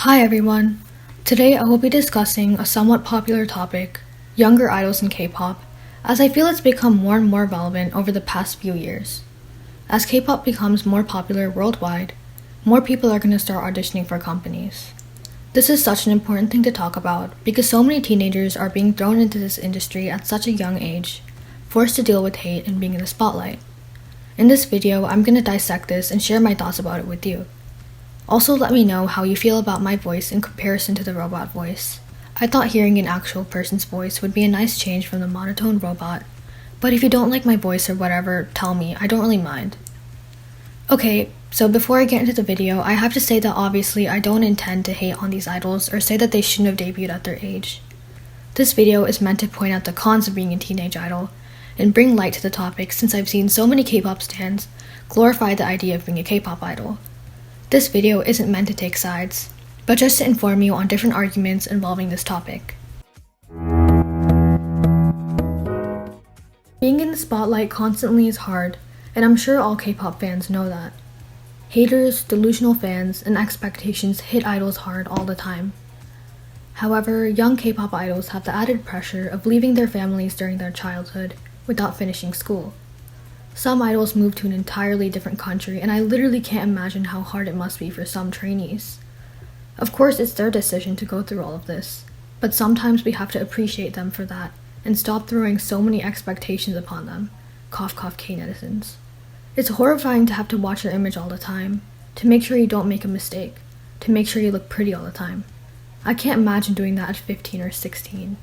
Hi everyone! Today I will be discussing a somewhat popular topic, younger idols in K-pop, as I feel it's become more and more relevant over the past few years. As K-pop becomes more popular worldwide, more people are going to start auditioning for companies. This is such an important thing to talk about because so many teenagers are being thrown into this industry at such a young age, forced to deal with hate and being in the spotlight. In this video, I'm going to dissect this and share my thoughts about it with you. Also, let me know how you feel about my voice in comparison to the robot voice. I thought hearing an actual person's voice would be a nice change from the monotone robot, but if you don't like my voice or whatever, tell me, I don't really mind. Okay, so before I get into the video, I have to say that obviously I don't intend to hate on these idols or say that they shouldn't have debuted at their age. This video is meant to point out the cons of being a teenage idol and bring light to the topic since I've seen so many K-pop stans glorify the idea of being a K-pop idol. This video isn't meant to take sides, but just to inform you on different arguments involving this topic. Being in the spotlight constantly is hard, and I'm sure all K-pop fans know that. Haters, delusional fans, and expectations hit idols hard all the time. However, young K-pop idols have the added pressure of leaving their families during their childhood without finishing school. Some idols move to an entirely different country, and I literally can't imagine how hard it must be for some trainees. Of course, it's their decision to go through all of this, but sometimes we have to appreciate them for that and stop throwing so many expectations upon them. Cough cough K netizens. It's horrifying to have to watch your image all the time, to make sure you don't make a mistake, to make sure you look pretty all the time. I can't imagine doing that at 15 or 16.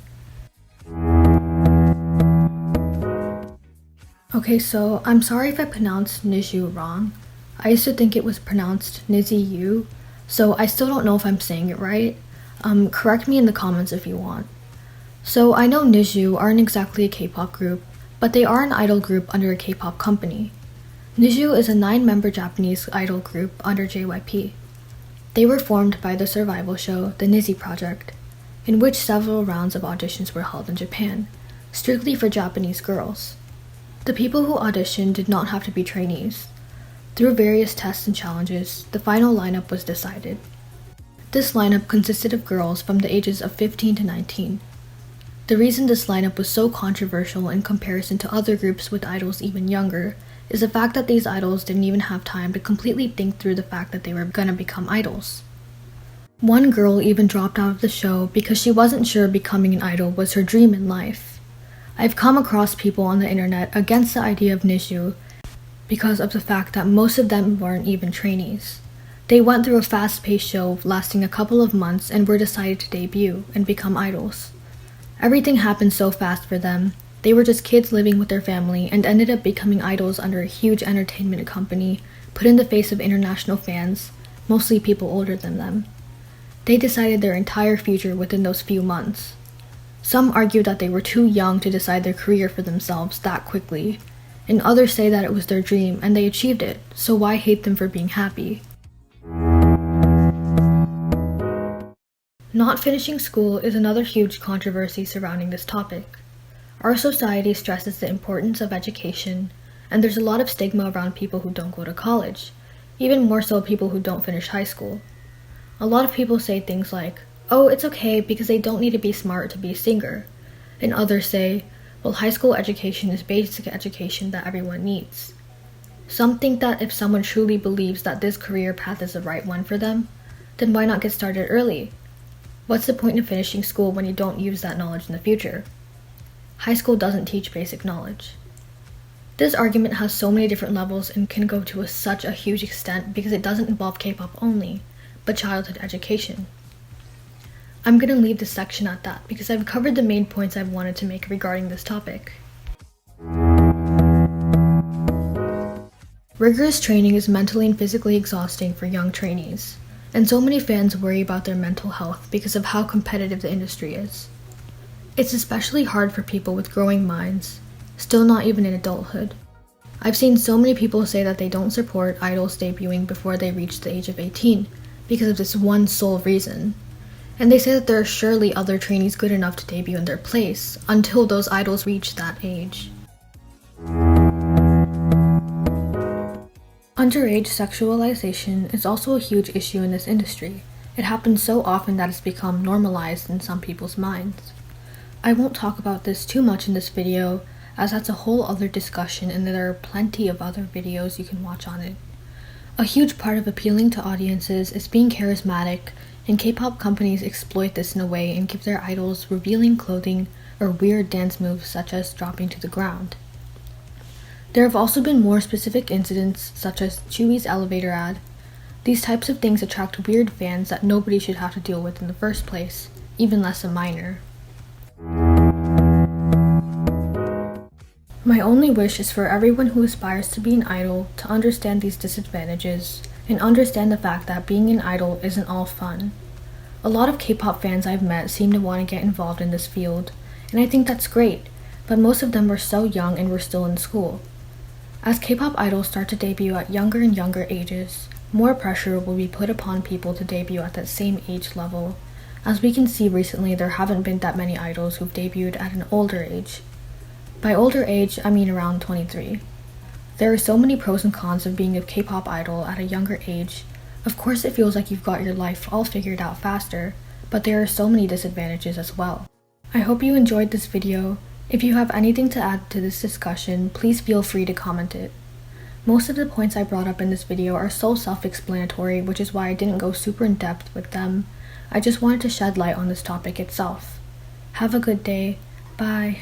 Okay, so I'm sorry if I pronounced niziu wrong. I used to think it was pronounced niziu, so I still don't know if I'm saying it right. Correct me in the comments if you want. So I know niziu aren't exactly a K-pop group, but they are an idol group under a K-pop company. niziu is a 9-member Japanese idol group under JYP. They were formed by the survival show The Niziu Project, in which several rounds of auditions were held in Japan, strictly for Japanese girls. The people who auditioned did not have to be trainees. Through various tests and challenges, the final lineup was decided. This lineup consisted of girls from the ages of 15 to 19. The reason this lineup was so controversial in comparison to other groups with idols even younger is the fact that these idols didn't even have time to completely think through the fact that they were gonna become idols. One girl even dropped out of the show because she wasn't sure becoming an idol was her dream in life. I've come across people on the internet against the idea of niziu because of the fact that most of them weren't even trainees. They went through a fast-paced show lasting a couple of months and were decided to debut and become idols. Everything happened so fast for them. They were just kids living with their family and ended up becoming idols under a huge entertainment company, put in the face of international fans, mostly people older than them. They decided their entire future within those few months. Some argue that they were too young to decide their career for themselves that quickly, and others say that it was their dream and they achieved it, so why hate them for being happy? Not finishing school is another huge controversy surrounding this topic. Our society stresses the importance of education, and there's a lot of stigma around people who don't go to college, even more so people who don't finish high school. A lot of people say things like, "Oh, it's okay because they don't need to be smart to be a singer." And others say, well, high school education is basic education that everyone needs. Some think that if someone truly believes that this career path is the right one for them, then why not get started early? What's the point of finishing school when you don't use that knowledge in the future? High school doesn't teach basic knowledge. This argument has so many different levels and can go to such a huge extent because it doesn't involve K-pop only, but childhood education. I'm going to leave this section at that because I've covered the main points I've wanted to make regarding this topic. Rigorous training is mentally and physically exhausting for young trainees, and so many fans worry about their mental health because of how competitive the industry is. It's especially hard for people with growing minds, still not even in adulthood. I've seen so many people say that they don't support idols debuting before they reach the age of 18 because of this one sole reason. And they say that there are surely other trainees good enough to debut in their place until those idols reach that age. Underage sexualization is also a huge issue in this industry, It happens so often that it's become normalized in some people's minds. I won't talk about this too much in this video, as that's a whole other discussion and there are plenty of other videos you can watch on it. A huge part of appealing to audiences is being charismatic, and K-pop companies exploit this in a way and give their idols revealing clothing or weird dance moves such as dropping to the ground. There have also been more specific incidents such as Chewy's elevator ad. These types of things attract weird fans that nobody should have to deal with in the first place, even less a minor. My only wish is for everyone who aspires to be an idol to understand these disadvantages and understand the fact that being an idol isn't all fun. A lot of K-pop fans I've met seem to want to get involved in this field, and I think that's great, but most of them were so young and were still in school. As K-pop idols start to debut at younger and younger ages, more pressure will be put upon people to debut at that same age level. As we can see recently, there haven't been that many idols who've debuted at an older age. By older age, I mean around 23. There are so many pros and cons of being a K-pop idol at a younger age. Of course it feels like you've got your life all figured out faster, but there are so many disadvantages as well. I hope you enjoyed this video. If you have anything to add to this discussion, please feel free to comment it. Most of the points I brought up in this video are so self-explanatory, which is why I didn't go super in depth with them. I just wanted to shed light on this topic itself. Have a good day. Bye.